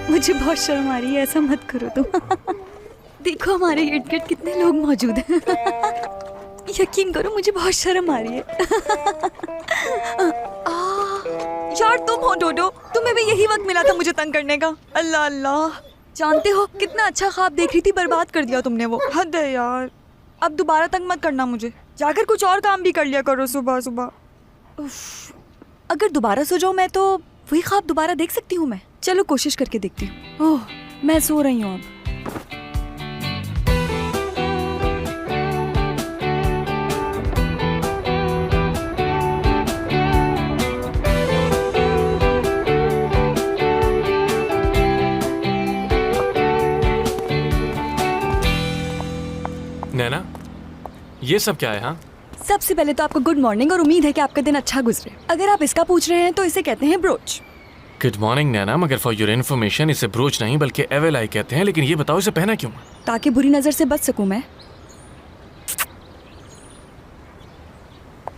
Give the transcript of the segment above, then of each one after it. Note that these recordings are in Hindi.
मुझे बहुत शर्म आ रही है, ऐसा मत करो तुम। देखो हमारे इर्द गिर्द कितने लोग मौजूद हैं। यकीन करो मुझे बहुत शर्म आ रही है। यार तुम हो डोडो, तुम्हें भी यही वक्त मिला था मुझे तंग करने का। अल्लाह अल्लाह, जानते हो कितना अच्छा ख्वाब देख रही थी, बर्बाद कर दिया तुमने वो। हद है यार, अब दोबारा तंग मत करना मुझे, जाकर कुछ और काम भी कर लिया करो सुबह सुबह। अगर दोबारा सो जाऊं मैं तो वही ख्वाब दोबारा देख सकती हूँ मैं। चलो कोशिश करके देखती हूँ। ओह मैं सो रही हूँ अब। नैना, ये सब क्या है? हाँ, सबसे पहले तो आपको गुड मॉर्निंग और उम्मीद है कि आपका दिन अच्छा गुजरे। अगर आप इसका पूछ रहे हैं तो इसे कहते हैं ब्रोच। गुड मॉर्निंग नैना, मगर फॉर योर इन्फॉर्मेशन इसे ब्रोच नहीं बल्कि एवेल आई कहते हैं। लेकिन ये बताओ इसे पहना क्यों? ताकि बुरी नजर से बच सकूं मैं।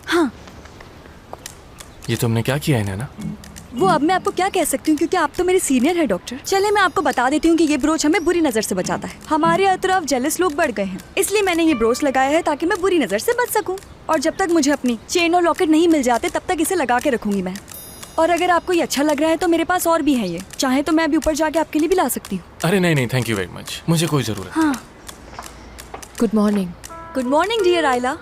हाँ, ये तुमने क्या किया है नैना? वो अब मैं आपको क्या कह सकती हूँ क्योंकि आप तो मेरे सीनियर है डॉक्टर। चले मैं आपको बता देती हूँ कि ये ब्रोच हमें बुरी नजर से बचाता है। हमारे अतराफ जेलस लोग बढ़ गए हैं, इसलिए मैंने ये ब्रोच लगाया है ताकि मैं बुरी नजर से बच सकूं। और जब तक मुझे अपनी चेन और लॉकेट नहीं मिल जाते तब तक इसे लगा के रखूंगी मैं। और अगर आपको ये अच्छा लग रहा है तो मेरे पास और भी है ये, चाहे तो मैं अभी ऊपर जाके आपके लिए भी ला सकती हूँ। अरे नहीं नहीं, थैंक यू वेरी मच, मुझे कोई जरूरत। हाँ, good morning. Good morning dear Ayla.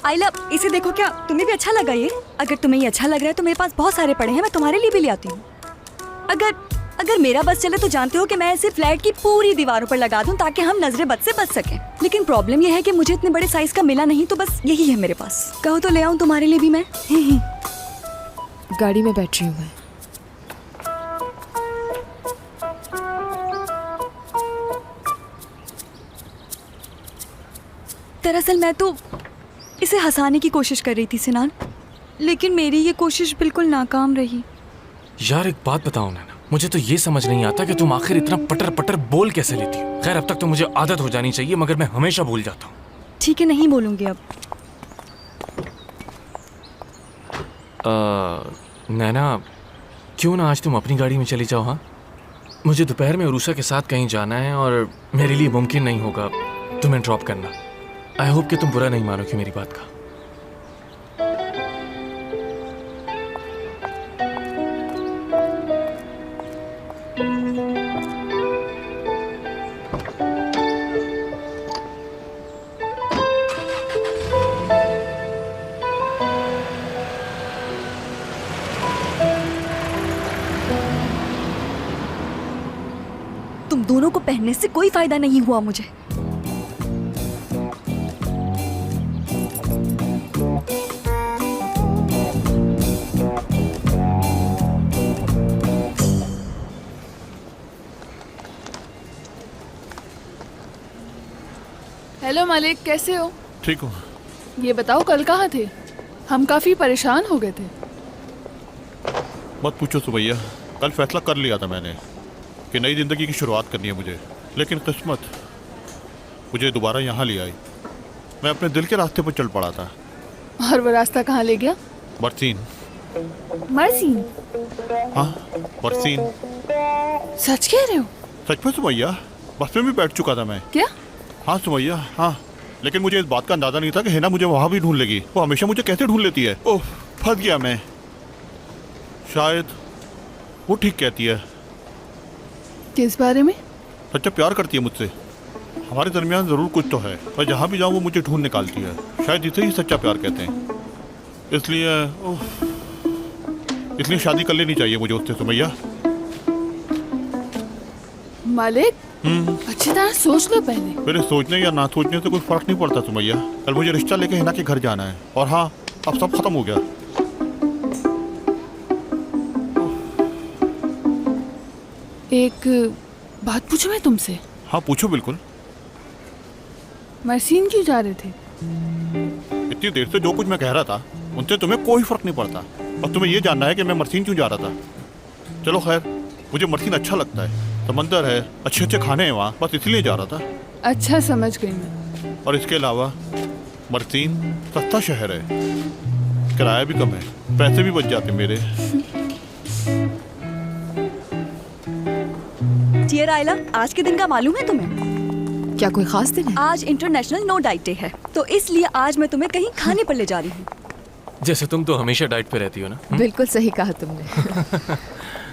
Ayla इसे देखो, क्या तुम्हें भी अच्छा लगा ये? अगर तुम्हें ये अच्छा लग रहा है तो मेरे पास बहुत सारे पड़े हैं, मैं तुम्हारे लिए भी ले आती हूँ। अगर मेरा बस चले तो जानते हो कि मैं इसे फ्लैट की पूरी दीवारों पर लगा दूं ताकि हम नजरे बद से बच सकें। लेकिन प्रॉब्लम यह है कि मुझे इतने बड़े साइज का मिला नहीं, तो बस यही है मेरे पास। कहो तो ले आऊं तुम्हारे लिए भी मैं। गाड़ी में बैठ रही हूँ मैं। दरअसल मैं तो इसे हंसाने की कोशिश कर रही थी सिनान, लेकिन मेरी ये कोशिश बिल्कुल नाकाम रही। यार एक बात बताओ नैना, मुझे तो ये समझ नहीं आता कि तुम आखिर इतना पटर पटर बोल कैसे लेती हो। खैर अब तक तो मुझे आदत हो जानी चाहिए, मगर मैं हमेशा भूल जाता हूँ। ठीक है, नहीं बोलूंगी अब। नैना, क्यों ना आज तुम अपनी गाड़ी में चली जाओ? हाँ, मुझे दोपहर में उरूसा के साथ कहीं जाना है और मेरे लिए मुमकिन नहीं होगा तुम्हें ड्रॉप करना। आई होप कि तुम बुरा नहीं मानोगी मेरी बात का। तुम दोनों को पहनने से कोई फायदा नहीं हुआ मुझे। हेलो मालिक, कैसे हो? ठीक हूँ। ये बताओ कल कहाँ थे? हम काफी परेशान हो गए थे। मत पूछो सुमैया, कल फैसला कर लिया था मैंने कि नई ज़िंदगी की शुरुआत करनी है मुझे, लेकिन किस्मत मुझे दोबारा यहाँ ले आई। मैं अपने दिल के रास्ते पर चल पड़ा था। और वो रास्ता कहाँ ले गया? बरसीन। मरसीन? हाँ, बरसीन। सच कह रहे हो? सच में सुमैया, बस में भी बैठ चुका था मैं। क्या? हाँ सुमैया, हाँ। लेकिन मुझे इस बात का अंदाजा नहीं था कि हिना मुझे वहाँ भी ढूंढ लेगी। वो हमेशा मुझे कैसे ढूंढ लेती है। ओह, फंस गया मैं। शायद वो ठीक कहती है। किस बारे में? सच्चा प्यार करती है मुझसे। हमारे दरमियान ज़रूर कुछ तो है। मैं जहाँ भी जाऊँ वो मुझे ढूंढ निकालती है। शायद इसे ही सच्चा प्यार कहते हैं। इसलिए शादी कर लेनी चाहिए मुझे उससे सुमैया। मालिक, अच्छी तरह सोच लो पहले। मेरे सोचने या ना सोचने से कोई फर्क नहीं पड़ता सुमैया। कल मुझे रिश्ता लेके हिना के घर जाना है। और हाँ, अब सब खत्म हो गया। एक बात पूछूं मैं तुमसे? हाँ पूछो बिल्कुल। मरसीन क्यों जा रहे थे? इतनी देर से जो कुछ मैं कह रहा था उनसे तुम्हें कोई फर्क नहीं पड़ता, और तुम्हें ये जानना है कि मैं मरसीन क्यों जा रहा था। चलो खैर, मुझे मरसीन अच्छा लगता है। समंदर है, अच्छे अच्छे खाने हैं वहाँ, बस इसलिए जा रहा था। अच्छा, समझ गई मैं। और इसके अलावा मरसीन सस्ता शहर है, किराया भी कम है, पैसे भी बच जाते मेरे। डियर आयला, आज के दिन का मालूम है तुम्हें? क्या कोई खास दिन है? आज इंटरनेशनल नो डाइट डे है, तो इसलिए आज मैं तुम्हें कहीं खाने पर ले जा रही हूँ। जैसे तुम तो हमेशा डाइट पे रहती हो ना। बिल्कुल सही कहा तुमने।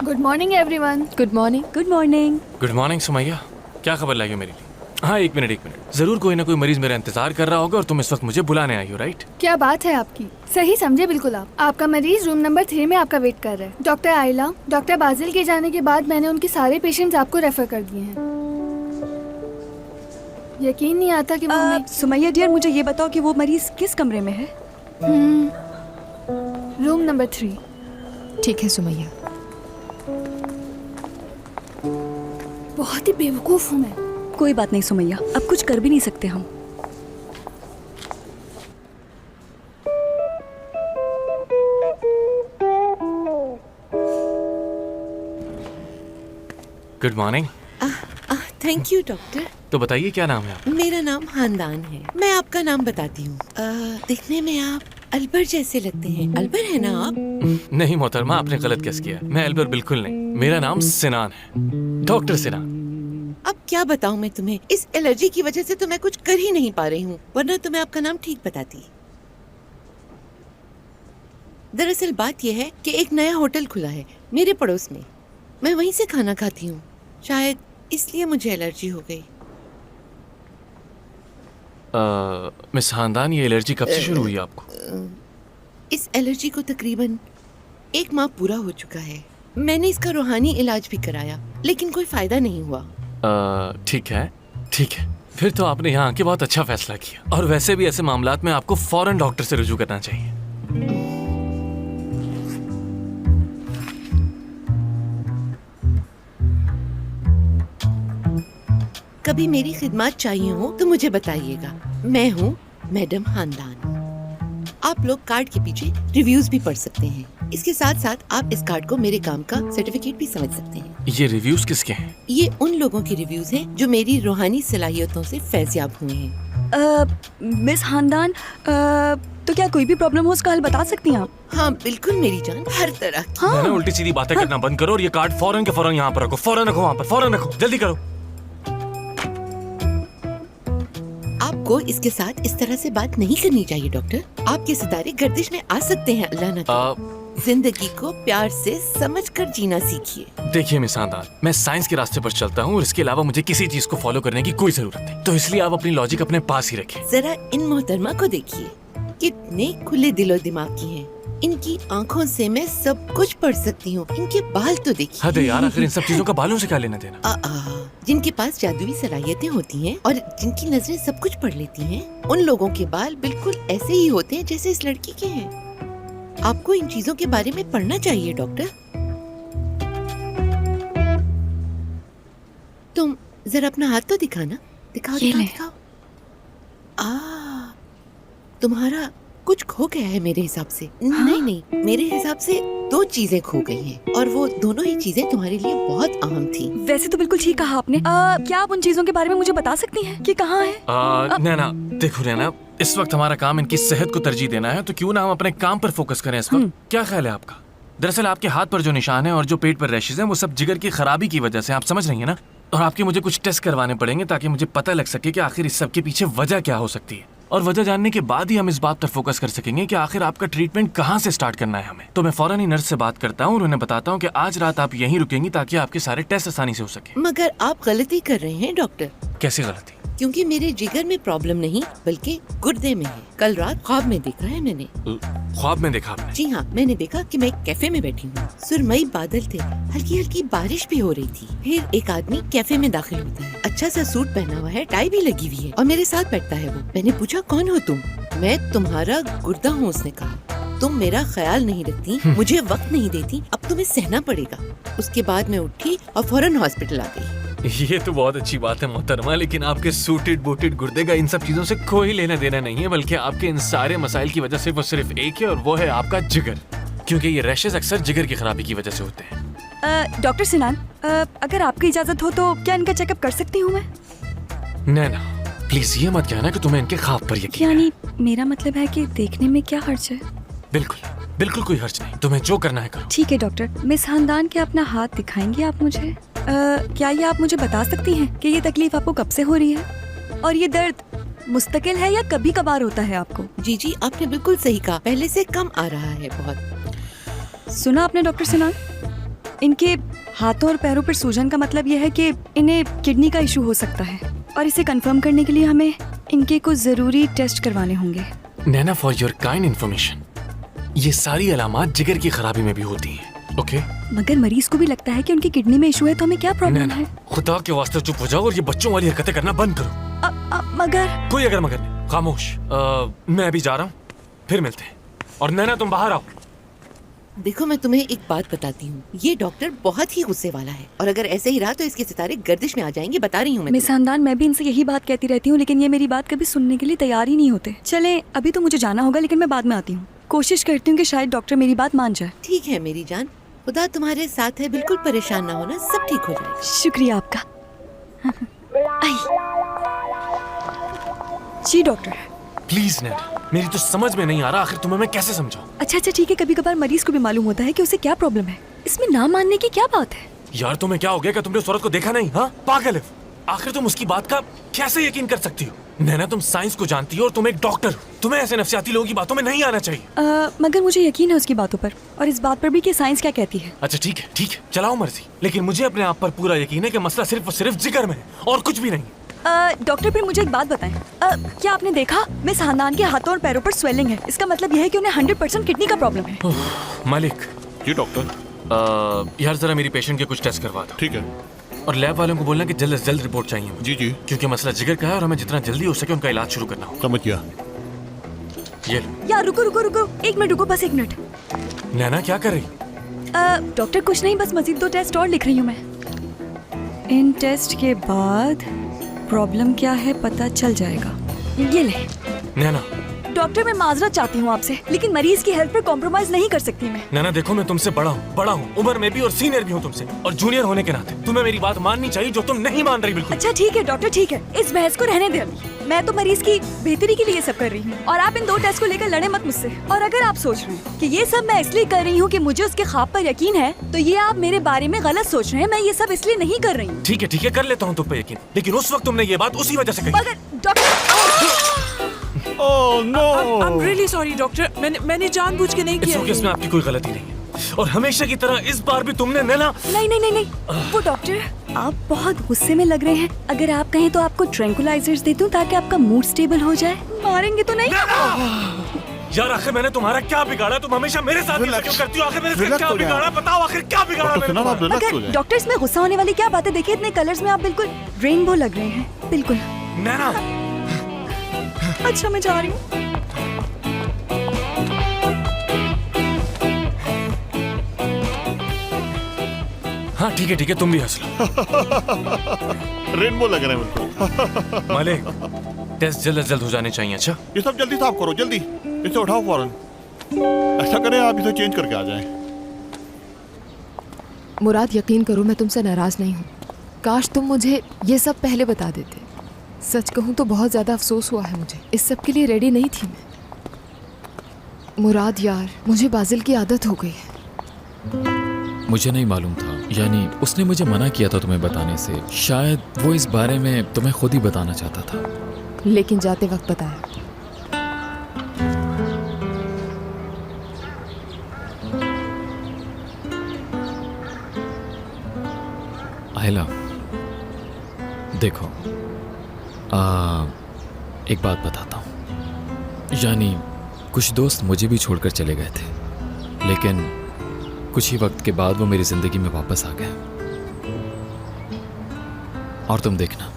Good morning everyone. Good morning. Good morning. Good morning Sumaiya, क्या खबर लाई हो मेरे लिए? हाँ, एक मिनट। जरूर कोई ना कोई मरीज मेरा इंतजार कर रहा होगा और तुम इस वक्त मुझे बुलाने आई हो, राइट? क्या बात है आपकी, सही समझे बिल्कुल आप। आपका मरीज रूम नंबर 3 में आपका वेट कर रहा है। डॉक्टर आयला, डॉक्टर बाजिल के जाने के बाद मैंने उनके सारे पेशेंट्स आपको रेफर कर दिए हैं। यकीन नहीं आता कि वो सुमैया डियर, मुझे ये बताओ कि वो मरीज किस कमरे में है? Room number 3। ठीक है सुमैया। बहुत ही बेवकूफ हूँ मैं। कोई बात नहीं सुमैया, अब कुछ कर भी नहीं सकते हम। Good morning. Thank you doctor. तो बताइए क्या नाम है आपका? मेरा नाम खानदान है। मैं आपका नाम बताती हूँ। दिखने में आप अलबर जैसे लगते हैं। अलबर है ना आप? नहीं मोहतरमा, आपने गलत गेस किया। मैं एल्बर बिल्कुल नहीं, मेरा नाम सिनान है, डॉक्टर सिनान। अब क्या बताऊँ मैं तुम्हें, इस एलर्जी की वजह से तो मैं कुछ कर ही नहीं पा रही हूँ, वरना तो मैं आपका नाम ठीक बताती। दरअसल बात यह है कि एक नया होटल खुला है मेरे पड़ोस में। मैं वहीं से खाना खाती हूँ, शायद इसलिए मुझे एलर्जी हो गई। मिस खानदान, ये एलर्जी कब से शुरू हुई आपको? इस एलर्जी को तकरीबन 1 माह पूरा हो चुका है। मैंने इसका रूहानी इलाज भी कराया, लेकिन कोई फायदा नहीं हुआ। ठीक है। फिर तो आपने यहाँ आके बहुत अच्छा फैसला किया, और वैसे भी ऐसे मामलात में आपको फौरन डॉक्टर से रुजू करना चाहिए। कभी मेरी खिदमत चाहिए हो तो मुझे बताइएगा। मैं हूँ मैडम खानदान। आप लोग कार्ड के पीछे रिव्यूज भी पढ़ सकते हैं। इसके साथ साथ आप इस कार्ड को मेरे काम का सर्टिफिकेट भी समझ सकते हैं। ये रिव्यूज किसके हैं? ये उन लोगों के रिव्यूज हैं जो मेरी रूहानी सलाहियतों से फैज़याब हुए हैं। मिस खानदान, तो क्या कोई भी प्रॉब्लम हो उसका हल बता सकती हैं आप? हाँ बिल्कुल मेरी जान, हर तरह की। हाँ। मैंने उल्टी सीधी बातें करना बंद करो और ये कार्ड फौरन के फौरन यहाँ पर रखो। फौरन रखो, वहाँ पर फौरन रखो, जल्दी करो। आपको इसके साथ इस तरह से बात नहीं करनी चाहिए डॉक्टर। आपके सितारे गर्दिश में आ सकते हैं, अल्लाह न करे। जिंदगी को प्यार से समझकर जीना सीखिए। देखिए मिस खानदान, मैं साइंस के रास्ते पर चलता हूँ और इसके अलावा मुझे किसी चीज को फॉलो करने की कोई जरूरत नहीं, तो इसलिए आप अपनी लॉजिक अपने पास ही रखें। जरा इन मोहतरमा को देखिए, कितने खुले दिलो दिमाग की हैं। इनकी आंखों से मैं सब कुछ पढ़ सकती हूँ। इनके बाल तो देखिए। हद है यार, आखिर इन सब चीजों का बालों से क्या लेना देना? जिनके पास जादुई सलाहियतें होती हैं और जिनकी नजरें सब कुछ पढ़ लेती हैं, उन लोगों के बाल बिल्कुल ऐसे ही होते हैं जैसे इस लड़की के हैं। आपको इन चीजों के बारे में पढ़ना चाहिए डॉक्टर। तुम जरा अपना हाथ तो दिखाना। दिखाओ दिखाओ। तुम्हारा कुछ खो गया है मेरे हिसाब से। नहीं, मेरे हिसाब से 2 चीजें खो गई हैं, और वो दोनों ही चीजें तुम्हारे लिए बहुत अहम थी। वैसे तो बिल्कुल ठीक कहा आपने। क्या आप उन चीजों के बारे में मुझे बता सकती हैं कि कहाँ है? नैना, देखो नैना, इस वक्त हमारा काम इनकी सेहत को तरजीह देना है, तो क्यों ना हम अपने काम पर फोकस करें इस वक्त। क्या ख्याल है आपका? दरअसल आपके हाथ पर जो निशान है और जो पेट पर रैशेज हैं, वो सब जिगर की खराबी की वजह से, आप समझ रही हैं ना? और आपके मुझे कुछ टेस्ट करवाने पड़ेंगे ताकि मुझे पता लग सके कि आखिर इस सब के पीछे वजह क्या हो सकती है, और वजह जानने के बाद ही हम इस बात पर फोकस कर सकेंगे कि आखिर आपका ट्रीटमेंट कहाँ से स्टार्ट करना है हमें। तो मैं फौरन ही नर्स से बात करता हूँ और उन्हें बताता हूँ कि आज रात आप यहीं रुकेंगी ताकि आपके सारे टेस्ट आसानी से हो सके। मगर आप गलती कर रहे हैं डॉक्टर। कैसी गलती? क्योंकि मेरे जिगर में प्रॉब्लम नहीं बल्कि गुर्दे में है। कल रात ख्वाब में देखा है मैंने। ख्वाब में देखा आपने? जी हाँ, मैंने देखा कि मैं एक कैफे में बैठी हूँ। सुरमई बादल थे, हल्की हल्की बारिश भी हो रही थी। फिर एक आदमी कैफे में दाखिल होता है, अच्छा सा सूट पहना हुआ है, टाई भी लगी हुई है, और मेरे साथ बैठता है वो। मैंने पूछा कौन हो तुम? मैं तुम्हारा गुर्दा हूँ, उसने कहा। तुम मेरा ख्याल नहीं रखती, मुझे वक्त नहीं देती, अब तुम्हें सहना पड़ेगा। उसके बाद मैं उठी और फौरन हॉस्पिटल आ गई। ये तो बहुत अच्छी बात है मोहतरमा, लेकिन आपके सूटेड बूटेड गुर्दे का इन सब चीजों से कोई लेना देना नहीं है, बल्कि आपके इन सारे मसाइल की वजह से वो सिर्फ एक है, और वो है आपका जिगर। क्योंकि ये रैशेज अक्सर जिगर की खराबी की वजह से होते हैं। डॉक्टर सिनान, अगर आपकी इजाजत हो तो क्या इनका चेकअप कर सकती हूँ मैं? नैना प्लीज ये मत कहना कि तुम्हें इनके ख्वाब पर यकीन है। यानी मेरा मतलब है कि देखने में क्या हर्ज है? बिल्कुल कोई हर्ज नहीं, तुम्हें जो करना है करो। ठीक है डॉक्टर। मिस खानदान के अपना हाथ दिखाएंगे आप मुझे? क्या ये आप मुझे बता सकती हैं कि ये तकलीफ आपको कब से हो रही है और ये दर्द मुस्तकिल है या कभी कभार होता है आपको? जी जी, आपने बिल्कुल सही कहा, पहले से कम आ रहा है बहुत। सुना आपने डॉक्टर सिन्हा? इनके हाथों और पैरों पर सूजन का मतलब यह है कि इन्हें किडनी का इशू हो सकता है और इसे कंफर्म करने के लिए हमें इनके कुछ जरूरी टेस्ट करवाने होंगे। नैना, फॉर योर काइंड इन्फॉर्मेशन, ये सारी अलामात जिगर की खराबी में भी होती हैं, ओके? मगर मरीज को भी लगता है कि उनकी किडनी में इशू है, तो हमें क्या प्रॉब्लम नैना, है? खुदा के वास्ते चुप हो जाओ और ये बच्चों वाली हरकतें करना बंद करो। मगर कोई अगर मगर नहीं, खामोश। मैं अभी जा रहा हूँ, फिर मिलते हैं। और नैना, तुम बाहर आओ। देखो, मैं तुम्हें एक बात बताती हूँ, ये डॉक्टर बहुत ही गुस्से वाला है और अगर ऐसे ही रहा तो इसके सितारे गर्दिश में आ जाएंगे, बता रही हूँ मैं मिस खानदान, मैं भी इनसे यही बात कहती रहती हूँ, लेकिन ये मेरी बात कभी सुनने के लिए तैयार ही नहीं होते। चले, अभी तो मुझे जाना होगा, लेकिन मैं बाद में आती हूँ। कोशिश करती हूँ कि शायद डॉक्टर मेरी बात मान जाए। ठीक है मेरी जान, खुदा तुम्हारे साथ है, बिल्कुल परेशान ना होना, सब ठीक हो जाएगा। शुक्रिया आपका। आई। जी डॉक्टर। प्लीज नैना, मेरी तो समझ में नहीं आ रहा, आखिर तुम्हें मैं कैसे समझाऊं? अच्छा ठीक है, कभी कभार मरीज को भी मालूम होता है कि उसे क्या प्रॉब्लम है, इसमें ना मानने की क्या बात है? यार, तुम्हें क्या हो गया? क्या तुमने उस औरत को देखा नहीं? हाँ, पागल है। आखिर तुम उसकी बात का कैसे यकीन कर सकती हो? नैना, तुम साइंस को जानती हो और तुम एक डॉक्टर हो, तुम्हें ऐसे नफसियाती लोगों की बातों में नहीं आना चाहिए। मगर मुझे यकीन है उसकी बातों पर और इस बात पर भी कि साइंस क्या कहती है। अच्छा ठीक है, चलाओ मर्जी, लेकिन मुझे अपने आप पर पूरा यकीन है कि मसला सिर्फ और सिर्फ जिगर में है और कुछ भी नहीं। डॉक्टर, फिर मुझे एक बात बताएं, क्या आपने देखा मिस खानदान के हाथों और पैरों पर स्वेलिंग है? इसका मतलब यह है कि उन्हें 100% किडनी का प्रॉब्लम है। मालिक। जी डॉक्टर। यार, जरा मेरी पेशेंट के कुछ टेस्ट करवा दो। ठीक है। और लैब वालों को बोलना कि जल्द से जल्द रिपोर्ट चाहिए मुझे। जी जी, क्योंकि मसला जिगर का है और हमें जितना जल्दी हो सके उनका इलाज शुरू करना हो। समझ गया। ये लो। यार रुको, एक मिनट रुको, बस एक मिनट। नैना, क्या कर रही? डॉक्टर, कुछ नहीं, बस मजीद 2 टेस्ट और लिख रही हूँ मैं। इन टेस्ट के बाद प्रॉब्लम क्या है पता चल जाएगा। ये ले। नैना। डॉक्टर, मैं माजरत चाहती हूँ आपसे, लेकिन मरीज की हेल्थ पर कॉम्प्रोमाइज नहीं कर सकती मैं। नैना देखो, मैं तुमसे बड़ा हूँ उम्र में भी और सीनियर भी हूँ तुमसे, और जूनियर होने के नाते तुम्हें मेरी बात माननी चाहिए, जो तुम नहीं मान रही बिल्कुल। अच्छा ठीक है डॉक्टर, ठीक है, इस बहस को रहने दे अभी। मैं तो मरीज की बेहतरी के लिए ये सब कर रही हूँ और आप इन 2 टेस्ट को लेकर लड़े मत मुझसे। और अगर आप सोच रहे हैं कि ये सब मैं इसलिए कर रही हूँ कि मुझे उसके ख्वाब पर यकीन है, तो ये आप मेरे बारे में गलत सोच रहे हैं। मैं ये सब इसलिए नहीं कर रही हूँ। ठीक है, कर लेता हूँ तुम पे यकीन, लेकिन उस वक्त तुमने ये बात उसी वजह से कही। मगर doctor, oh no, I'm really sorry doctor, मैंने जानबूझ के नहीं किया। इसमें आपकी कोई गलती नहीं है और हमेशा की तरह इस बार भी तुमने नैना। नहीं, वो डॉक्टर, आप बहुत गुस्से में लग रहे हैं। अगर आप कहें तो आपको ट्रैंकुलाइजर्स दे दूं ताकि आपका मूड स्टेबल हो जाए। मारेंगे तो नहीं? यार, आखिर मैंने तुम्हारा क्या बिगाड़ा? तुम हमेशा मेरे साथ ऐसा क्यों करती हो? आखिर मैंने Relax क्या हो जाओ। बिगाड़ा? बताओ, आखिर क्या बिगाड़ा डॉक्टर मैंने सिन्हा, आप रिलैक्स हो मगर जाए। डॉक्टर, इसमें गुस्सा होने वाली क्या बात है? देखिए, इतने कलर्स में आप बिल्कुल रेनबो लग रहे हैं, बिल्कुल। नैना। अच्छा, मैं जा रही हूँ। हाँ ठीक है, तुम भी हंस लो। रेनबो लग रहे हैं बिल्कुल। मालिक, टेस्ट जल्द से जल्द हो जाने चाहिए। अच्छा, ये सब जल्दी साफ करो, जल्दी इसे उठाओ फौरन। ऐसा करें, आप इसे चेंज करके आ जाएं। मुराद, यकीन करो, मैं तुमसे नाराज नहीं हूँ। काश तुम मुझे ये सब पहले बता देते। सच कहूँ तो बहुत ज़्यादा अफसोस हुआ है मुझे। इस सब के लिए रेडी नहीं थी मैं। मुराद यार, मुझे बाजिल की आदत हो गई है। मुझे नहीं मालूम था, यानी उसने मुझे मना किया था तुम्हें बताने से। शायद वो इस बारे में तुम्हें खुद ही बताना चाहता था, लेकिन जाते वक्त बताया। आयला, देखो, एक बात बताता हूँ। यानी कुछ दोस्त मुझे भी छोड़कर चले गए थे, लेकिन कुछ ही वक्त के बाद वो मेरी जिंदगी में वापस आ गए। और तुम देखना,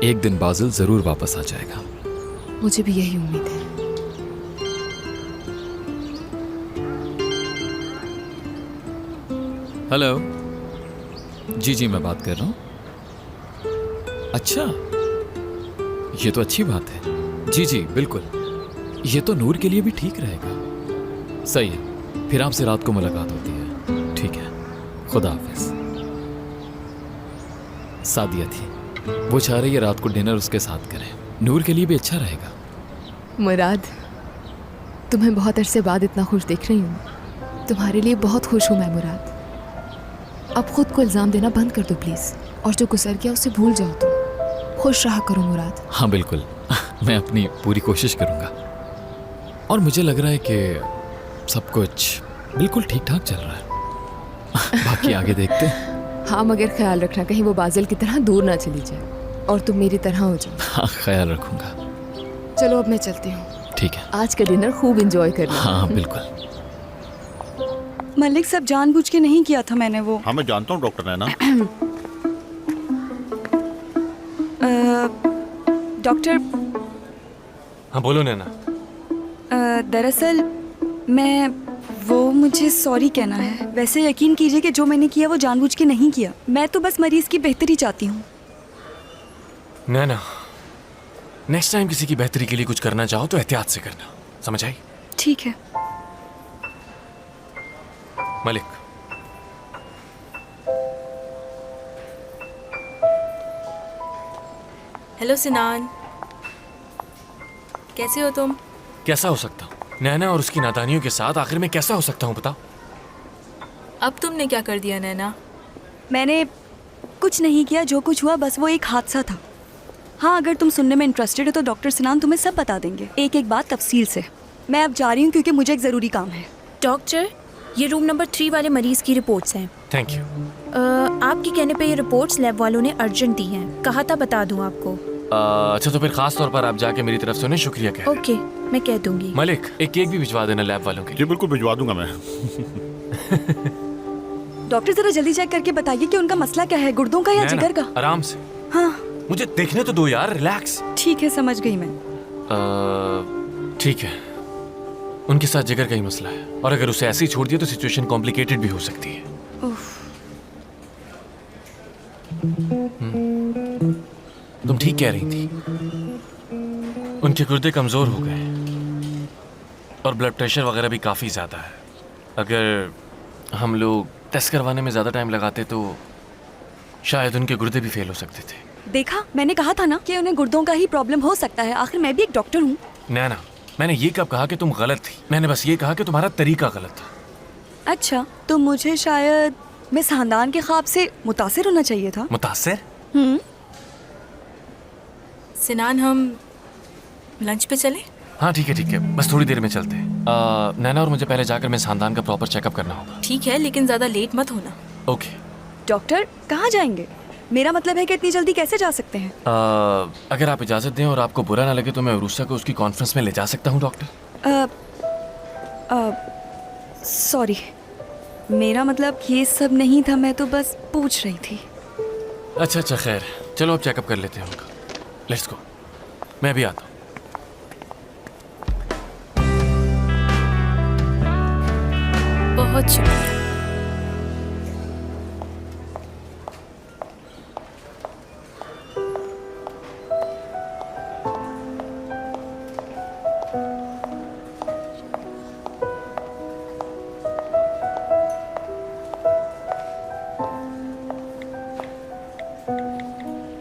एक दिन बाजिल जरूर वापस आ जाएगा। मुझे भी यही उम्मीद है। हेलो। जी, मैं बात कर रहा हूँ। अच्छा, ये तो अच्छी बात है। जी, बिल्कुल, ये तो नूर के लिए भी ठीक रहेगा। सही है, फिर आपसे रात को मुलाकात होती है। ठीक है, खुदा हाफिज। सादिया थी, वो चाह रही है रात को डिनर उसके साथ करें। नूर के लिए भी अच्छा रहेगा। मुराद, तुम्हें बहुत अरसे बाद इतना खुश देख रही हूँ। तुम्हारे लिए बहुत खुश हूँ मैं मुराद। अब खुद को इल्ज़ाम देना बंद कर दो प्लीज़, और जो गुजर गया उसे भूल जाओ तुम। खुश रहा करो मुराद। हाँ बिल्कुल, मैं अपनी पूरी कोशिश करूँगा। और मुझे लग रहा है कि सब कुछ बिल्कुल ठीक ठाक चल रहा है। बाकी आगे देखते हैं। हाँ मगर ख्याल रखना कहीं वो बादल की तरह दूर ना चली जाए और तुम मेरी तरह हो जाओ। हाँ ख्याल रखूँगा। चलो अब मैं चलती हूँ। ठीक है। आज का डिनर खूब एंजॉय करना। हाँ बिल्कुल। मलिक सब जानबूझ के नहीं किया था मैंने वो। हाँ मैं जानता हूँ डॉक्टर नैना। डॉक्टर हाँ बोलो नैना। दरअसल मैं मुझे सॉरी कहना है। वैसे यकीन कीजिए कि जो मैंने किया वो जानबूझ के नहीं किया। मैं तो बस मरीज की बेहतरी चाहती हूँ। नैना, नेक्स्ट टाइम किसी की बेहतरी के लिए कुछ करना चाहो तो एहतियात से करना, समझ आई? ठीक है। मलिक, हेलो सिनान, कैसे हो तुम? कैसा हो सकता हूँ नैना, और उसकी नादानियों के साथ आखिर में कैसा हो सकता हूँ बताओ? अब तुमने क्या कर दिया नैना? मैंने कुछ नहीं किया, जो कुछ हुआ बस वो एक हादसा था। हाँ अगर तुम सुनने में इंटरेस्टेड हो तो डॉक्टर सिनान तुम्हें सब बता देंगे, एक एक बात तफसील से। मैं अब जा रही हूँ क्योंकि मुझे एक ज़रूरी काम है। डॉक्टर, ये रूम नंबर 3 वाले मरीज की रिपोर्ट्स हैं। Thank you. आपके कहने पे ये रिपोर्ट्स लैब वालों ने अर्जेंट दी हैं। कहा था बता दूं आपको। अच्छा तो फिर खास तौर पर आप जाके मेरी तरफ से उन्हें शुक्रिया कह दें। ओके, मैं कह दूंगी। मलिक, एक केक भी भिजवा देना लैब वालों के जी लिए। बिल्कुल भिजवा दूंगा मैं। डॉक्टर जरा जल्दी चेक करके बताइए कि उनका मसला क्या है, गुर्दों का या नैना, जिगर का? आराम से, हाँ मुझे देखने तो दो यार, रिलैक्स। ठीक है, समझ गई मैं। ठीक है, उनके साथ जिगर का ही मसला है, और अगर उसे ऐसे ही छोड़ दिया तो सिचुएशन कॉम्प्लिकेटेड भी हो सकती है। तुम ठीक कह रही थी, उनके गुर्दे कमजोर हो गए और ब्लड प्रेशर वगैरह भी काफी ज्यादा है। अगर हम लोग टेस्ट करवाने में ज्यादा टाइम लगाते तो शायद उनके गुर्दे भी फेल हो सकते थे। देखा, मैंने कहा था ना कि उन्हें गुर्दों का ही प्रॉब्लम हो सकता है। आखिर मैं भी एक डॉक्टर हूँ। नैना, मैंने ये कब कहा कि तुम गलत थी? मैंने बस ये कहा कि तुम्हारा तरीका गलत था। अच्छा, तो मुझे शायद मिस खानदान के ख्वाब से मुतासिर होना चाहिए था। मुतासिर? सिनान, हम लंच पे चले? हाँ ठीक है, बस थोड़ी देर में चलते हैं। नैना, और मुझे पहले जाकर मिस खानदान का प्रॉपर चेकअप करना होगा। ठीक है, लेकिन ज्यादा लेट मत होना। ओके। डॉक्टर कहाँ जाएंगे? मेरा मतलब है कि इतनी जल्दी कैसे जा सकते हैं? अगर आप इजाज़त दें और आपको बुरा ना लगे तो मैं उरूसा को उसकी कॉन्फ्रेंस में ले जा सकता हूँ डॉक्टर। सॉरी, मेरा मतलब ये सब नहीं था, मैं तो बस पूछ रही थी। अच्छा खैर, चलो अब चेकअप कर लेते हैं उनका। लेट्स गो, मैं भी आता हूँ। बहुत शुक्रिया।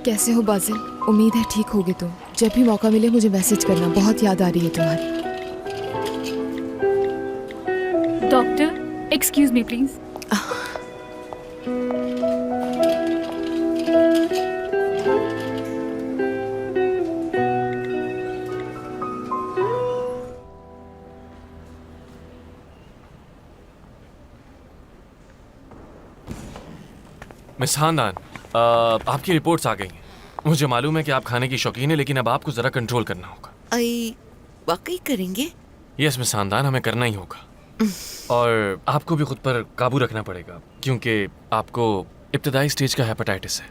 कैसे हो बाजिल? उम्मीद है ठीक होगे तुम। जब भी मौका मिले मुझे मैसेज करना, बहुत याद आ रही है तुम्हारी। Doctor, excuse me please. Miss खानदान, आपकी रिपोर्ट्स आ गई हैं। मुझे मालूम है कि आप खाने की शौकीन है, लेकिन अब आपको ज़रा कंट्रोल करना होगा। आई वाकई करेंगे? यस मिस खानदान, हमें करना ही होगा। और आपको भी खुद पर काबू रखना पड़ेगा, क्योंकि आपको इब्तदाई स्टेज का हेपेटाइटिस है,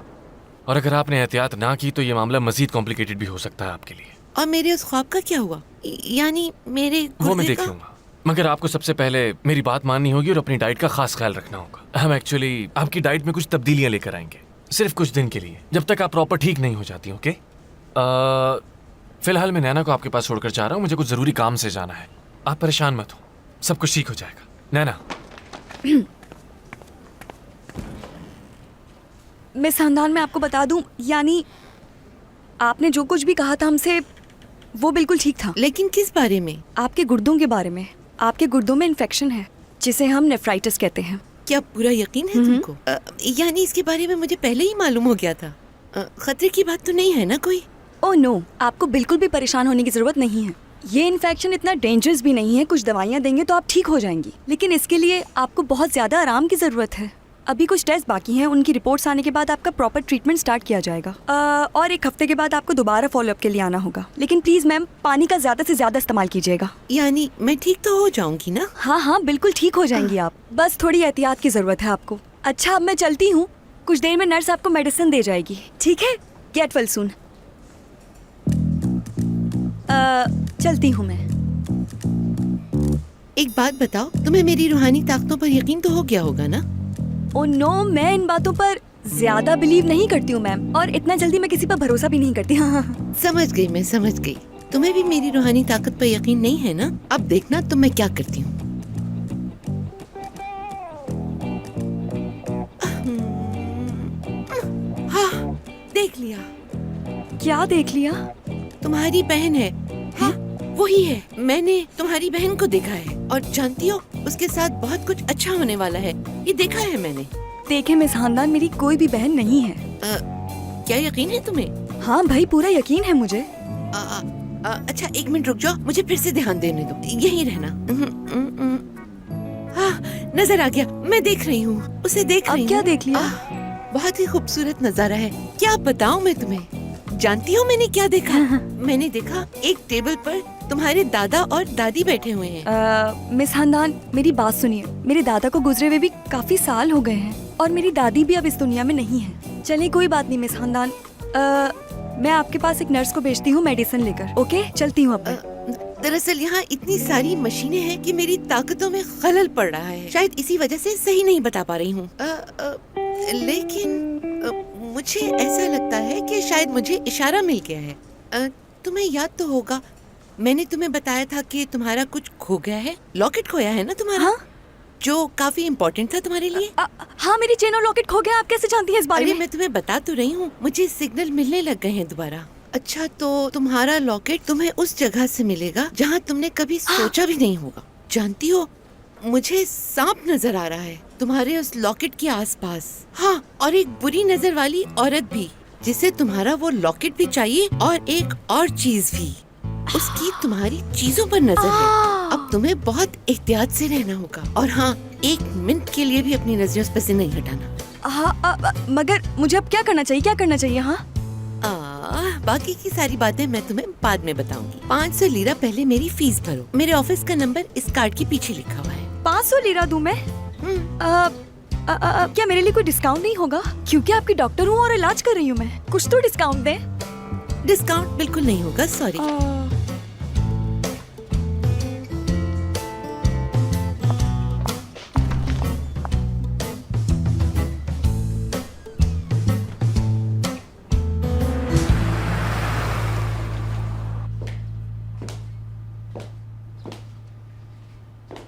और अगर आपने एहतियात ना की तो ये मामला मजीद कॉम्प्लिकेटेड भी हो सकता है आपके लिए। और मेरे उस ख्वाब का क्या हुआ? यानी मेरे वो मैं गुर्दे देख का? लूंगा, मगर आपको सबसे पहले मेरी बात माननी होगी और अपनी डाइट का खास ख्याल रखना होगा। हम एक्चुअली आपकी डाइट में कुछ तब्दीलियां लेकर आएंगे, सिर्फ कुछ दिन के लिए, जब तक आप प्रॉपर ठीक नहीं हो जाती। ओके? फिलहाल मैं नैना को आपके पास छोड़कर जा रहा हूँ, मुझे कुछ ज़रूरी काम से जाना है। आप परेशान मत हो, सब कुछ ठीक हो जाएगा। नैना। मिस खानदान, मैं आपको बता दूं, यानी आपने जो कुछ भी कहा था हमसे वो बिल्कुल ठीक था। लेकिन किस बारे में? आपके गुर्दों के बारे में। आपके गुर्दों में इन्फेक्शन है जिसे हम नेफ्राइटिस कहते हैं। क्या पूरा यकीन है तुमको? यानी इसके बारे में मुझे पहले ही मालूम हो गया था। खतरे की बात तो नहीं है ना कोई? ओह नो, आपको बिल्कुल भी परेशान होने की जरूरत नहीं है। ये इन्फेक्शन इतना डेंजरस भी नहीं है, कुछ दवाइयाँ देंगे तो आप ठीक हो जाएंगी, लेकिन इसके लिए आपको बहुत ज्यादा आराम की जरूरत है। अभी कुछ टेस्ट बाकी हैं, उनकी रिपोर्ट्स आने के बाद आपका प्रॉपर ट्रीटमेंट स्टार्ट किया जाएगा। और 1 हफ्ते के बाद आपको दोबारा फॉलोअप के लिए आना होगा, लेकिन प्लीज मैम पानी का ज्यादा से ज्यादा इस्तेमाल कीजिएगा। यानी मैं ठीक तो हो जाऊंगी ना? हाँ हाँ बिल्कुल ठीक हो जाएंगी आप, बस थोड़ी एहतियात की जरूरत है आपको। अच्छा अब मैं चलती हूँ, कुछ देर में नर्स आपको मेडिसिन दे जाएगी, ठीक है? Get well soon. चलती हूँ मैं। एक बात बताओ, तुम्हें मेरी रूहानी ताकतों पर यकीन तो हो गया होगा ना? ओ नो, मैं इन बातों पर ज्यादा बिलीव नहीं करती हूँ मैम, और इतना जल्दी मैं किसी पर भरोसा भी नहीं करती। हाँ समझ गई, मैं समझ गई। तुम्हें भी मेरी रूहानी ताकत पर यकीन नहीं है ना? अब देखना तुम मैं क्या करती हूँ। हाँ, देख लिया। क्या देख लिया? तुम्हारी बहन है। हाँ, वही है। मैंने तुम्हारी बहन को देखा है, और जानती हो उसके साथ बहुत कुछ अच्छा होने वाला है। ये देखा है मैंने। देखे मिस हानदान, मेरी कोई भी बहन नहीं है। क्या यकीन है तुम्हें? हाँ भाई पूरा यकीन है मुझे। अच्छा 1 मिनट रुक जाओ, मुझे फिर से ध्यान देने दो, यहीं रहना। हाँ, नजर आ गया, मैं देख रही हूँ, उसे देख रही अब हूँ। क्या देख लिया? बहुत ही खूबसूरत नजारा है। क्या बताऊँ मैं तुम्हें? जानती हो मैंने क्या देखा? मैंने देखा एक टेबल पर तुम्हारे दादा और दादी बैठे हुए हैं। मिस हानदान मेरी बात सुनिए, मेरे दादा को गुजरे हुए भी काफी साल हो गए हैं, और मेरी दादी भी अब इस दुनिया में नहीं है। चलिए कोई बात नहीं मिस हानदान, मैं आपके पास एक नर्स को भेजती हूँ मेडिसिन लेकर। ओके चलती हूँ अब मैं। दरअसल यहाँ इतनी सारी मशीनें हैं कि मेरी ताकतों में खलल पड़ रहा है। शायद इसी वजह से सही नहीं बता पा रही हूँ। लेकिन मुझे ऐसा लगता है कि शायद मुझे इशारा मिल गया है। तुम्हें याद तो होगा, मैंने तुम्हें बताया था कि तुम्हारा कुछ खो गया है। लॉकेट खोया है ना तुम्हारा? हाँ? जो काफी इम्पोर्टेंट था तुम्हारे लिए। हाँ मेरी चेन और लॉकेट खो गया, आप कैसे जानती हैं इस बारे अरे में? मैं तुम्हें बता तो रही हूँ, मुझे सिग्नल मिलने लग गए हैं दोबारा। अच्छा तो तुम्हारा लॉकेट तुम्हें उस जगह से मिलेगा जहाँ तुमने कभी सोचा भी नहीं होगा। जानती हो, मुझे सांप नजर आ रहा है तुम्हारे उस लॉकेट के आसपास। हाँ, और एक बुरी नजर वाली औरत भी, जिसे तुम्हारा वो लॉकेट भी चाहिए और एक और चीज भी। उसकी तुम्हारी चीजों पर नजर है। अब तुम्हें बहुत एहतियात से रहना होगा, और हाँ 1 मिनट के लिए भी अपनी नजरें उस पर से नहीं हटाना। हाँ मगर मुझे अब क्या करना चाहिए, क्या करना चाहिए? हाँ बाकी की सारी बातें मैं तुम्हें बाद में बताऊंगी। 500 लीरा पहले मेरी फीस भरो। मेरे ऑफिस का नंबर इस कार्ड के पीछे लिखा हुआ है। 500 लीरा दूं मैं? क्या मेरे लिए कोई डिस्काउंट नहीं होगा? क्योंकि आपकी डॉक्टर हूँ और इलाज कर रही हूँ मैं, कुछ तो डिस्काउंट दें। डिस्काउंट बिल्कुल नहीं होगा, सॉरी।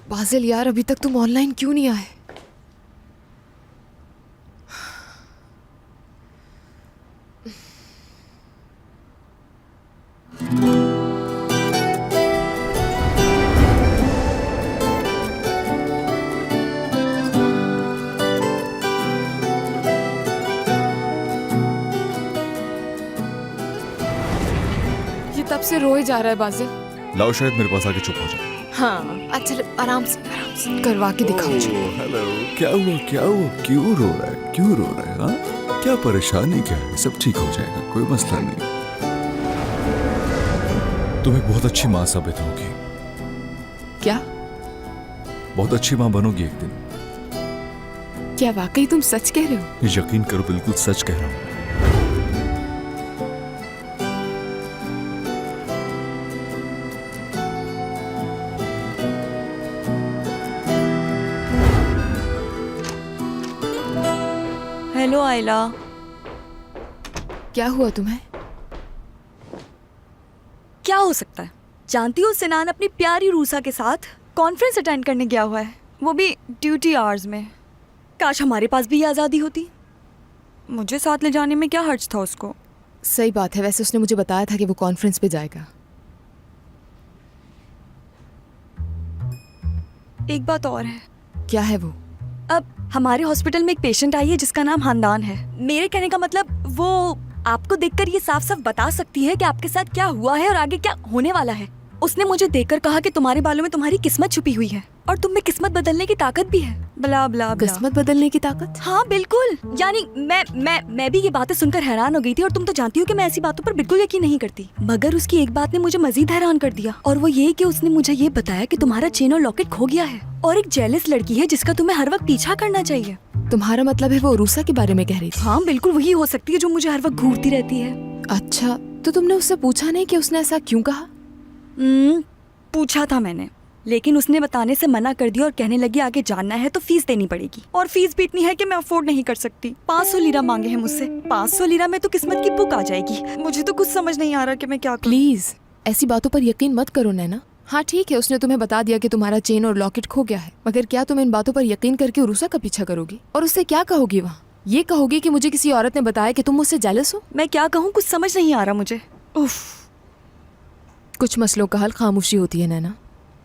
बाजिल यार, अभी तक तुम ऑनलाइन क्यों नहीं आए? ये तब से रोए जा रहा है बाजिल। लाओ शायद मेरे पास आके चुप हो जाए। हाँ अच्छा, आराम से करवा के दिखाओ मुझे। हेलो, क्या हुआ क्या हुआ? क्यों रो रहा है, क्यों रो रहा है? हाँ, क्या परेशानी क्या है? सब ठीक हो जाएगा, कोई मसला नहीं। तुम एक बहुत अच्छी माँ साबित होगी। क्या? बहुत अच्छी माँ बनोगी एक दिन। क्या वाकई तुम सच कह रहे हो? यकीन करो, बिल्कुल सच कह रहा हूँ। हेलो आयला। क्या हुआ तुम्हें? क्या हो सकता है? जानती हो सिनान अपनी प्यारी रूसा के साथ कॉन्फ्रेंस अटेंड करने गया हुआ है, वो भी ड्यूटी आवर्स में। काश हमारे पास भी ये आज़ादी होती। मुझे साथ ले जाने में क्या हर्ज था उसको। सही बात है, वैसे उसने मुझे बताया था कि वो कॉन्फ्रेंस पे जाएगा। एक बात और है। क्या है वो? अब हमारे हॉस्पिटल में एक पेशेंट आई है जिसका नाम हांदान है। मेरे कहने का मतलब वो आपको देखकर ये साफ साफ बता सकती है कि आपके साथ क्या हुआ है और आगे क्या होने वाला है। उसने मुझे देखकर कहा कि तुम्हारे बालों में तुम्हारी किस्मत छुपी हुई है और तुम में किस्मत बदलने की ताकत भी है। ब्ला ब्ला ब्ला। किस्मत बदलने की ताकत? हाँ बिल्कुल। यानी मैं भी ये बातें सुनकर हैरान हो गई थी और तुम तो जानती हो कि मैं ऐसी बातों पर बिल्कुल यकीन नहीं करती। मगर उसकी एक बात ने मुझे मजीद हैरान कर दिया और वो ये कि उसने मुझे ये बताया कि तुम्हारा चेन और लॉकेट खो गया है और एक जेलस लड़की है जिसका तुम्हें हर वक्त पीछा करना चाहिए। तुम्हारा मतलब है वो रूसा के बारे में कह रही थी? हाँ बिल्कुल वही हो सकती है जो मुझे हर वक्त घूरती रहती है। अच्छा, तो तुमने उससे पूछा नहीं कि उसने ऐसा क्यों कहा? पूछा था मैंने, लेकिन उसने बताने से मना कर दिया और कहने लगी आगे जानना है तो फीस देनी पड़ेगी और फीस भी इतनी है कि मैं अफोर्ड नहीं कर सकती। 500 लीरा मांगे हैं मुझसे। 500 लीरा में तो किस्मत की बुक आ जाएगी। मुझे तो कुछ समझ नहीं आ रहा कि मैं क्या करूं। प्लीज ऐसी बातों पर यकीन मत करो नैना। हाँ ठीक है, उसने तुम्हें बता दिया कि तुम्हारा चेन और लॉकेट खो गया है, मगर क्या तुम इन बातों पर यकीन करके उरूसा का पीछा करोगी? और उससे क्या कहोगी वहाँ? ये कहोगी कि मुझे किसी औरत ने बताया कि तुम मुझसे जेलस हो? मैं क्या कहूँ, कुछ समझ नहीं आ रहा मुझे। उफ। कुछ मसलों का हल खामोशी होती है नैना।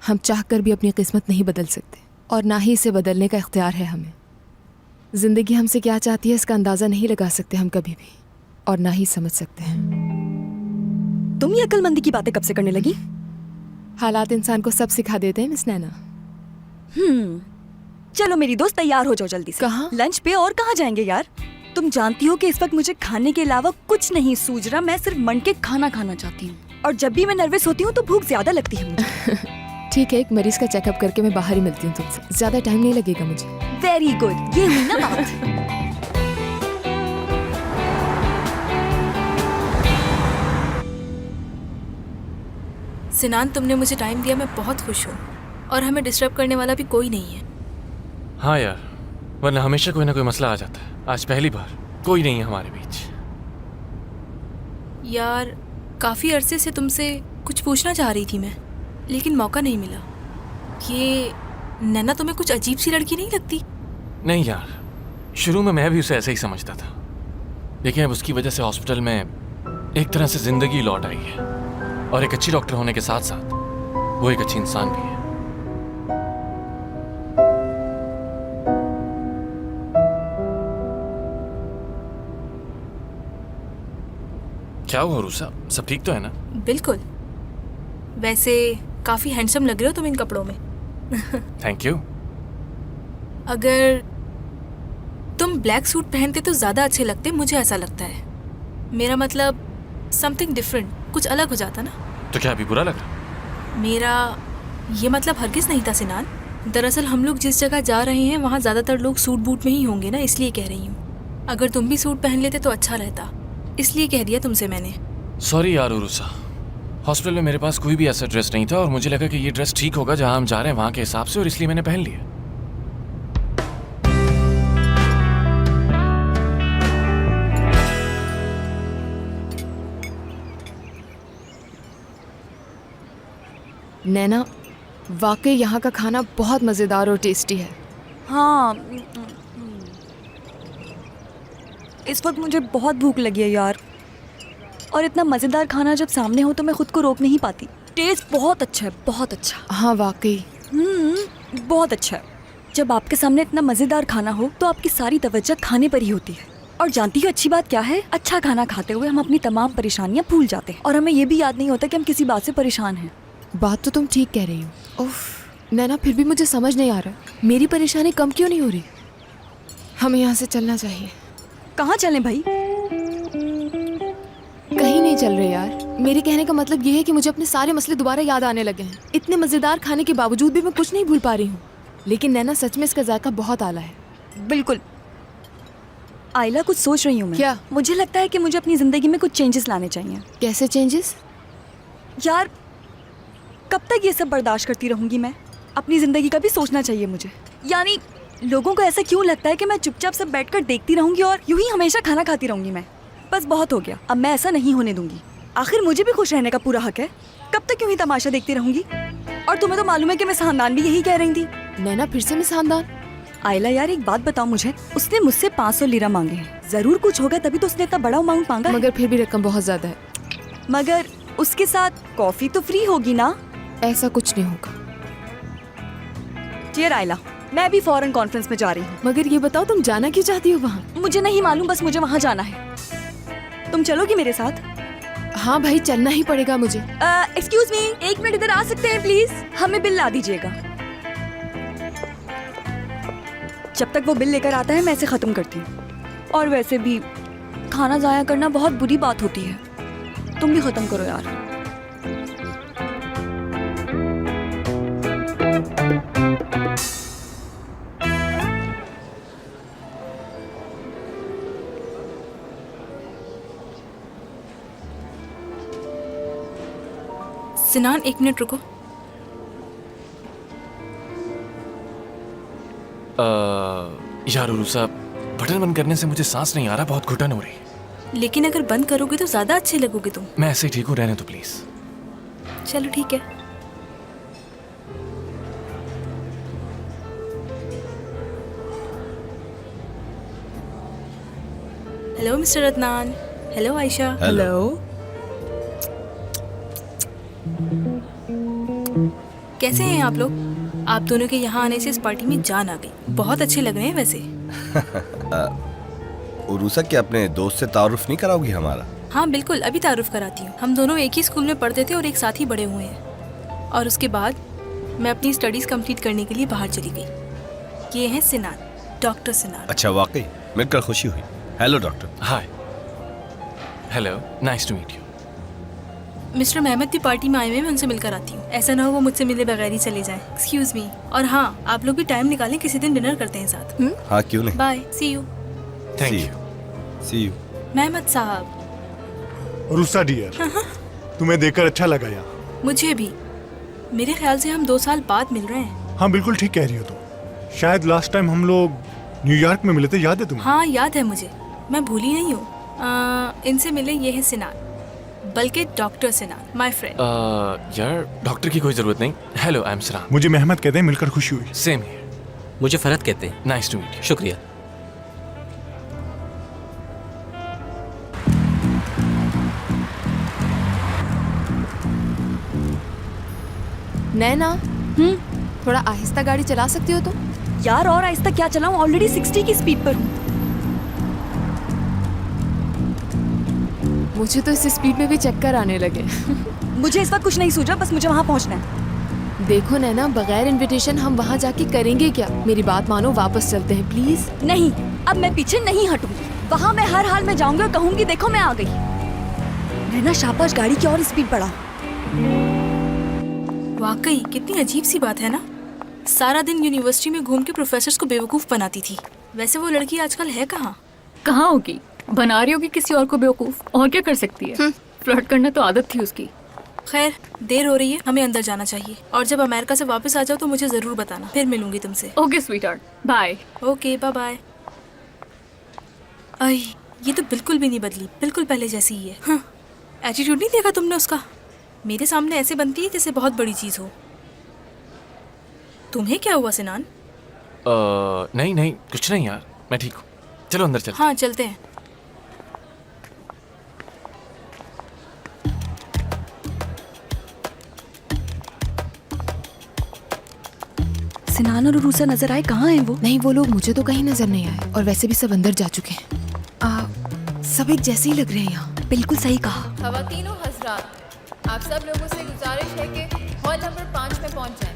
हम चाह कर भी अपनी किस्मत नहीं बदल सकते और ना ही इसे बदलने का इख्तियार है हमें। जिंदगी हमसे क्या चाहती है इसका अंदाजा नहीं लगा सकते हम कभी भी, और ना ही समझ सकते हैं। तुम ये अक्लमंदी की बातें कब से करने लगी? हालात इंसान को सब सिखा देते हैं मिस नैना। चलो मेरी दोस्त तैयार हो जाओ जल्दी से। कहाँ? लंच पे। और कहाँ जाएंगे यार? तुम जानती हो कि इस वक्त मुझे खाने के अलावा कुछ नहीं सूझ रहा। मैं सिर्फ मन के खाना खाना चाहती हूँ और जब भी मैं नर्वस होती हूँ तो भूख ज्यादा लगती है मुझे। ठीक है, एक मरीज का चेकअप करके मैं बाहर ही मिलती हूँ तुमसे। ज्यादा टाइम नहीं लगेगा मुझे। वेरी गुड, ये हुई ना बात। सिनान, तुमने मुझे टाइम दिया, मैं बहुत खुश हूँ और हमें डिस्टर्ब करने वाला भी कोई नहीं है। हाँ यार, वरना हमेशा कोई ना कोई मसला आ जाता है। आज पहली बार कोई नहीं है हमारे बीच। यार काफ़ी अरसे से तुमसे कुछ पूछना चाह रही थी मैं, लेकिन मौका नहीं मिला। ये नैना तुम्हें कुछ अजीब सी लड़की नहीं लगती? नहीं यार, शुरू में मैं भी उसे ऐसे ही समझता था, लेकिन अब उसकी वजह से हॉस्पिटल में एक तरह से जिंदगी लौट आई है और एक अच्छी डॉक्टर होने के साथ साथ वो एक अच्छी इंसान भी है। क्या हुआ रूसा, सब ठीक तो है ना? बिल्कुल। वैसे काफ़ी हैंडसम लग रहे हो तुम इन कपड़ों में। Thank you. अगर तुम ब्लैक सूट पहनते तो ज़्यादा अच्छे लगते, मुझे ऐसा लगता है। मेरा मतलब समथिंग डिफरेंट, कुछ अलग हो जाता ना। तो क्या अभी बुरा लग रहा? मेरा ये मतलब हरगिज़ नहीं था सिनान। दरअसल हम लोग जिस जगह जा रहे हैं वहाँ ज़्यादातर लोग सूट बूट में ही होंगे ना, इसलिए कह रही हूँ। अगर तुम भी सूट पहन लेते तो अच्छा रहता, इसलिए कह दिया तुमसे मैंने। सॉरी यार उरूसा, हॉस्पिटल में मेरे पास कोई भी ऐसा ड्रेस नहीं था और मुझे लगा कि ये ड्रेस ठीक होगा जहां हम जा रहे हैं वहां के हिसाब से, और इसलिए मैंने पहन लिया। नैना, वाकई यहाँ का खाना बहुत मज़ेदार और टेस्टी है। हाँ, इस वक्त मुझे बहुत भूख लगी है यार, और इतना मज़ेदार खाना जब सामने हो तो मैं खुद को रोक नहीं पाती। टेस्ट बहुत अच्छा है, बहुत अच्छा। हाँ वाकई बहुत अच्छा है। जब आपके सामने इतना मज़ेदार खाना हो तो आपकी सारी तवज्जो खाने पर ही होती है। और जानती हो अच्छी बात क्या है? अच्छा खाना खाते हुए हम अपनी तमाम परेशानियाँ भूल जाते हैं और हमें ये भी याद नहीं होता कि हम किसी बात से परेशान हैं। बात तो तुम ठीक कह रही हो। उफ नैना, फिर भी मुझे समझ नहीं आ रहा मेरी परेशानी कम क्यों नहीं हो रही। हमें यहाँ से चलना चाहिए। कहाँ चलें भाई? कहीं नहीं चल रहे यार। मेरे कहने का मतलब ये है कि मुझे अपने सारे मसले दोबारा याद आने लगे हैं। इतने मज़ेदार खाने के बावजूद भी मैं कुछ नहीं भूल पा रही हूँ। लेकिन नैना, सच में इसका जायका बहुत आला है। बिल्कुल। आइला, कुछ सोच रही हूँ मैं। क्या? मुझे लगता है कि मुझे अपनी ज़िंदगी में कुछ चेंजेस लाने चाहिए। कैसे चेंजेस? यार कब तक ये सब बर्दाश्त करती रहूँगी मैं? अपनी ज़िंदगी का भी सोचना चाहिए मुझे। यानी लोगों को ऐसा क्यों लगता है कि मैं चुपचाप सब बैठकर देखती रहूँगी और यूं ही हमेशा खाना खाती रहूँगी मैं? बस बहुत हो गया, अब मैं ऐसा नहीं होने दूंगी। आखिर मुझे भी खुश रहने का पूरा हक है। कब तक यूं ही तमाशा देखती रहूंगी? और तुम्हें तो मालूम है कि मिस हांदान भी यही कह रही थी। नैना, फिर से मिस हांदान? आइला यार, एक बात बताओ मुझे, उसने मुझसे 500 लीरा मांगे हैं। जरूर कुछ होगा तभी तो उसने इतना बड़ा अमाउंट मांगा है। मगर फिर भी रकम बहुत ज्यादा है। मगर उसके साथ कॉफी तो फ्री होगी ना? ऐसा कुछ नहीं होगा। चीयर आइला। मैं भी फॉरेन कॉन्फ्रेंस में जा रही हूँ। मगर ये बताओ तुम जाना क्यों चाहती हो वहाँ? मुझे नहीं मालूम, बस मुझे वहाँ जाना है। तुम चलोगी मेरे साथ? हाँ भाई, चलना ही पड़ेगा मुझे। एक्सक्यूज मी, 1 मिनट इधर आ सकते हैं प्लीज? हमें बिल ला दीजिएगा। जब तक वो बिल लेकर आता है मैं इसे खत्म करती हूँ। और वैसे भी खाना जाया करना बहुत बुरी बात होती है। तुम भी खत्म करो यार। सिनान 1 मिनट रुको। यार उरुसा, बटन बंद करने से मुझे सांस नहीं आ रहा, बहुत घुटन हो रही है। लेकिन अगर बंद करोगे तो ज्यादा अच्छे लगोगे तुम। मैं ऐसे ही ठीक हूँ, रहने तो प्लीज। चलो ठीक है। Hello mister Adnan. Hello Ayesha. Hello. कैसे हैं आप लोग? आप दोनों के यहाँ आने से इस पार्टी में जान आ गई। बहुत अच्छे लग रहे हैं वैसे। उरुसा क्या अपने दोस्त से तारुफ नहीं कराओगी हमारा? हाँ बिल्कुल, अभी तारुफ कराती हूँ। हम दोनों एक ही स्कूल में पढ़ते थे और एक साथ ही बड़े हुए हैं। और उसके बाद मैं अपनी स्टडीज कंप्लीट करने के लिए बाहर चली गई। ये हैं सिनान, डॉक्टर सिनान। अच्छा, वाकई मिलकर खुशी हुई। Hello doctor. Hi. Hello, nice to meet you. Mister Mehmed भी पार्टी में आए हुए हैं, मैं उनसे मिलकर आती हूँ। ऐसा ना हो वो मुझसे मिले बगैर ही चले जाएं। Excuse me. और हाँ, आप लोग भी टाइम निकालें, किसी दिन डिनर करते हैं साथ। हाँ क्यों नहीं। Bye, see you. Thank See you. See you. Mehmed साहब। रुसा डियर, तुम्हें देखकर अच्छा लगा यार। मुझे भी। मेरे ख्याल से हम 2 साल बाद मिल रहे हैं। हाँ बिल्कुल ठीक कह रही हो तुम। शायद लास्ट टाइम हम लोग न्यूयॉर्क में मिले थे, याद है तुम्हें? हाँ याद है मुझे, मैं भूली नहीं हूँ। इनसे मिले, ये है सिनान, बल्कि डॉक्टर सिनान, माय फ्रेंड। यार डॉक्टर की कोई जरूरत नहीं। Hello, I am Sinan. मुझे मेहमद कहते हैं, मिलकर खुशी हुई। Same here. मुझे फरहत कहते हैं। Nice to meet you. शुक्रिया। नैना, थोड़ा आहिस्ता गाड़ी चला सकती हो तुम? यार और आहिस्ता क्या चलाऊं? ऑलरेडी 60 की स्पीड पर हूँ। मुझे तो इस स्पीड में भी चक्कर आने लगे। मुझे इस वक्त कुछ नहीं सूझा, बस मुझे वहाँ पहुँचना है। देखो नैना, बगैर इनविटेशन हम वहाँ जाके करेंगे क्या? मेरी बात मानो, वापस चलते हैं प्लीज। नहीं, अब मैं पीछे नहीं हटूंगी। वहाँ मैं हर हाल में जाऊंगी और कहूंगी देखो मैं आ गई। नैना शाबाश, गाड़ी की और स्पीड बढ़ा। वाकई कितनी अजीब सी बात है ना। सारा दिन यूनिवर्सिटी में घूम के प्रोफेसर्स को बेवकूफ़ बनाती थी। वैसे वो लड़की आजकल है कहाँ? कहाँ होगी? बना रही होगी किसी और को बेवकूफ। और क्या कर सकती है? फ्लर्ट करना तो आदत थी उसकी। खैर, देर हो रही है, हमें अंदर जाना चाहिए। और जब अमेरिका से वापस आ जाओ तो मुझे ज़रूर बताना, फिर मिलूंगी तुमसे। Okay sweetheart, bye. Okay, bye bye. आई, ये तो बिल्कुल भी नहीं बदली, बिल्कुल पहले जैसी ही है। एटीट्यूड नहीं देखा तुमने उसका? मेरे सामने ऐसे बनती है जैसे बहुत बड़ी चीज़ हो। तुम्हें क्या हुआ सिनान? नहीं नहीं, कुछ नहीं यार, मैं ठीक हूँ। चलो अंदर चल। हाँ चलते हैं। सिनान और उरूसा नजर आए? कहाँ हैं वो? नहीं, वो लोग मुझे तो कहीं नजर नहीं आए। और वैसे भी सब अंदर जा चुके हैं। सब एक जैसे ही लग रहे हैं यहाँ। बिल्कुल सही कहा। ख़वातीनो हज़रात, आप सब लोगों से गुजारिश है कि हॉल नंबर 5 में पहुंच जाएं,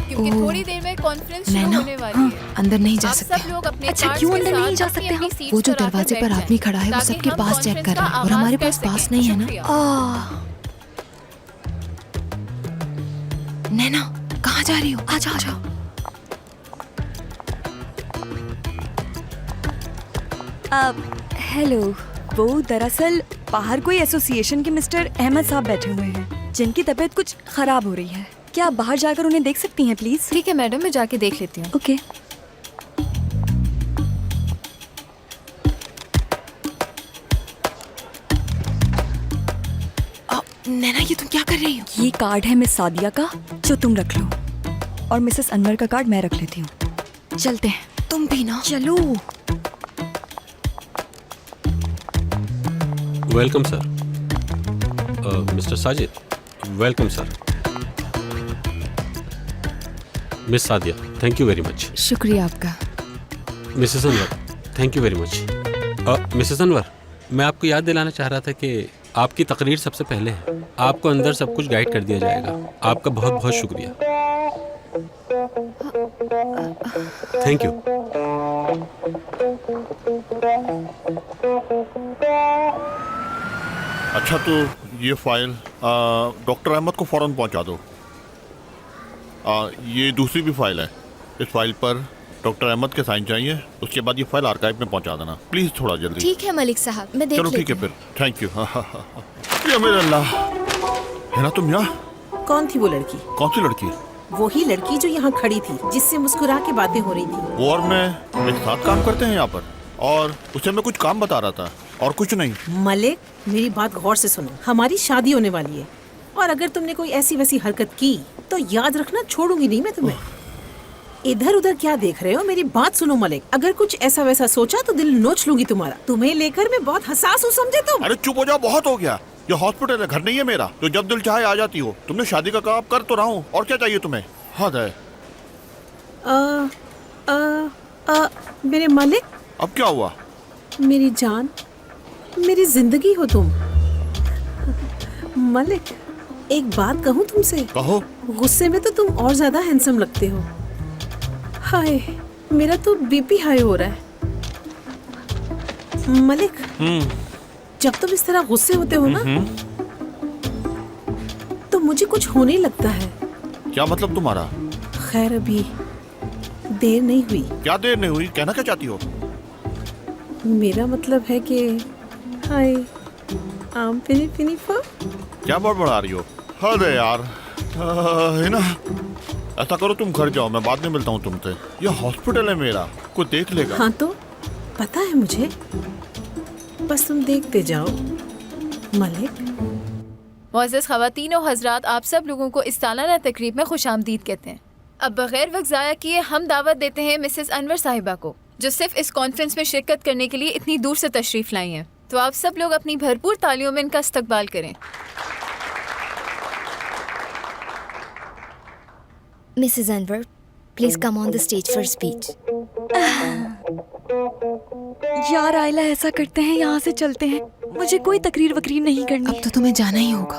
क्योंकि थोड़ी देर में कॉन्फ्रेंस शुरू होने वाली है। अंदर नहीं जा आप सकते। सब लोग अपने अच्छा, कार्ड्स क्यों के अंदर साथ नहीं जा अपनी सकते अपनी हम? सीट्स वो जो पर आकर दरवाजे पर बैठ आदमी जाएं, खड़ा है वो ताकि सबके हम पास चेक कर रहा है और कॉन्फ्रेंस हमारे का पास आगाज़ पास कर नहीं है सकें। ना। नैना, कहाँ जा रही हो? आजा आजा। हेलो। वो दरअसल बाहर कोई एसोसिएशन के मिस्टर अहमद साहब बैठे हुए हैं, जिनकी तबीयत कुछ खराब हो रही है। क्या आप बाहर जाकर उन्हें देख सकती हैं प्लीज? ठीक है मैडम, मैं जाके देख लेती हूँ। ओके। नैना, ये तुम क्या कर रही हो? ये कार्ड है मिस सादिया का, जो तुम रख लो, और मिसेस अनवर का कार्ड मैं रख लेती हूँ। चलते हैं। तुम भी ना। चलो। Welcome sir. Mister Sajid, welcome sir. Miss Sadia, thank you very much. शुक्रिया आपका। Mrs Anwar, thank you very much. Mrs Anwar, मैं आपको याद दिलाना चाह रहा था कि आपकी तकरीर सबसे पहले है। आपको अंदर सब कुछ गाइड कर दिया जाएगा। आपका बहुत बहुत शुक्रिया। Thank you. अच्छा, तो ये फाइल डॉक्टर अहमद को फ़ौरन पहुंचा दो। ये दूसरी भी फाइल है। इस फाइल पर डॉक्टर अहमद के साइन चाहिए। उसके बाद ये फाइल आर्काइव में पहुंचा देना प्लीज़, थोड़ा जल्दी। ठीक है मलिक साहब, मैं देख चलो ठीक है फिर, थैंक यू। या मेरे अल्लाह, है ना तुम यहाँ? कौन थी वो लड़की? कौन सी लड़की? वही लड़की जो यहाँ खड़ी थी, जिससे मुस्कुरा के बातें हो रही थी। वो और मैं एक साथ काम करते हैं यहाँ पर, और उसे मैं कुछ काम बता रहा था और कुछ नहीं। मलिक, मेरी बात गौर से सुनो। हमारी शादी होने वाली है, और अगर तुमने कोई ऐसी वैसी हरकत की तो याद रखना, छोड़ूंगी नहीं मैं तुम्हें। इधर उधर क्या देख रहे हो? मेरी बात सुनो मलिक, अगर कुछ ऐसा वैसा सोचा तो दिल नोच लूंगी तुम्हारा। तुम्हें लेकर मैं बहुत हसास हूँ, समझे तुम? अरे चुप हो जाओ, बहुत हो गया। ये हॉस्पिटल है, घर नहीं है मेरा। तो जब दिल चाहे आ जाती हो। तुमने शादी का कहा, अब कर तो रहा हूँ, और क्या चाहिए तुम्हें? हद है। मेरे मलिक, अब क्या हुआ? मेरी जान, मेरी जिंदगी हो तुम। मलिक, एक बात कहूँ तुमसे? कहो। गुस्से में तो तुम और ज्यादा हैंडसम लगते हो। हाय, मेरा तो बीपी हाई हो रहा है। मलिक, जब तुम इस तरह गुस्से होते हो ना, तो मुझे कुछ होने लगता है। क्या मतलब तुम्हारा? खैर, अभी देर नहीं हुई। क्या देर नहीं हुई? कहना क्या चाहती हो? मेरा मतलब है कि हाय, आम पिनी पिनी फा। क्या बड़बड़ा रही हो? हद है यार। है ना, ऐसा करो तुम घर जाओ, मैं बाद में मिलता हूँ तुमसे। ये हॉस्पिटल है मेरा, कोई देख लेगा। हाँ तो पता है मुझे, बस तुम देखते जाओ। मलिक। मुअज़्ज़ज़ ख़वातीन और हज़रात, आप सब लोगों को इस सालाना तकरीब में खुशामदीद कहते हैं। अब बगैर वक्त ज़ाया किए हम दावत देते हैं मिसेस अनवर साहिबा को, जो सिर्फ इस कॉन्फ्रेंस में शिरकत करने के लिए इतनी दूर से तशरीफ़ लाई हैं। तो आप सब लोग अपनी भरपूर तालियों में इनका इस्तकबाल करें। Mrs. Anwar, please come on the stage for speech. यार आयला, ऐसा करते हैं, यहाँ से चलते हैं। मुझे कोई तकरीर वकरीर नहीं करनी। अब तो तुम्हें जाना ही होगा।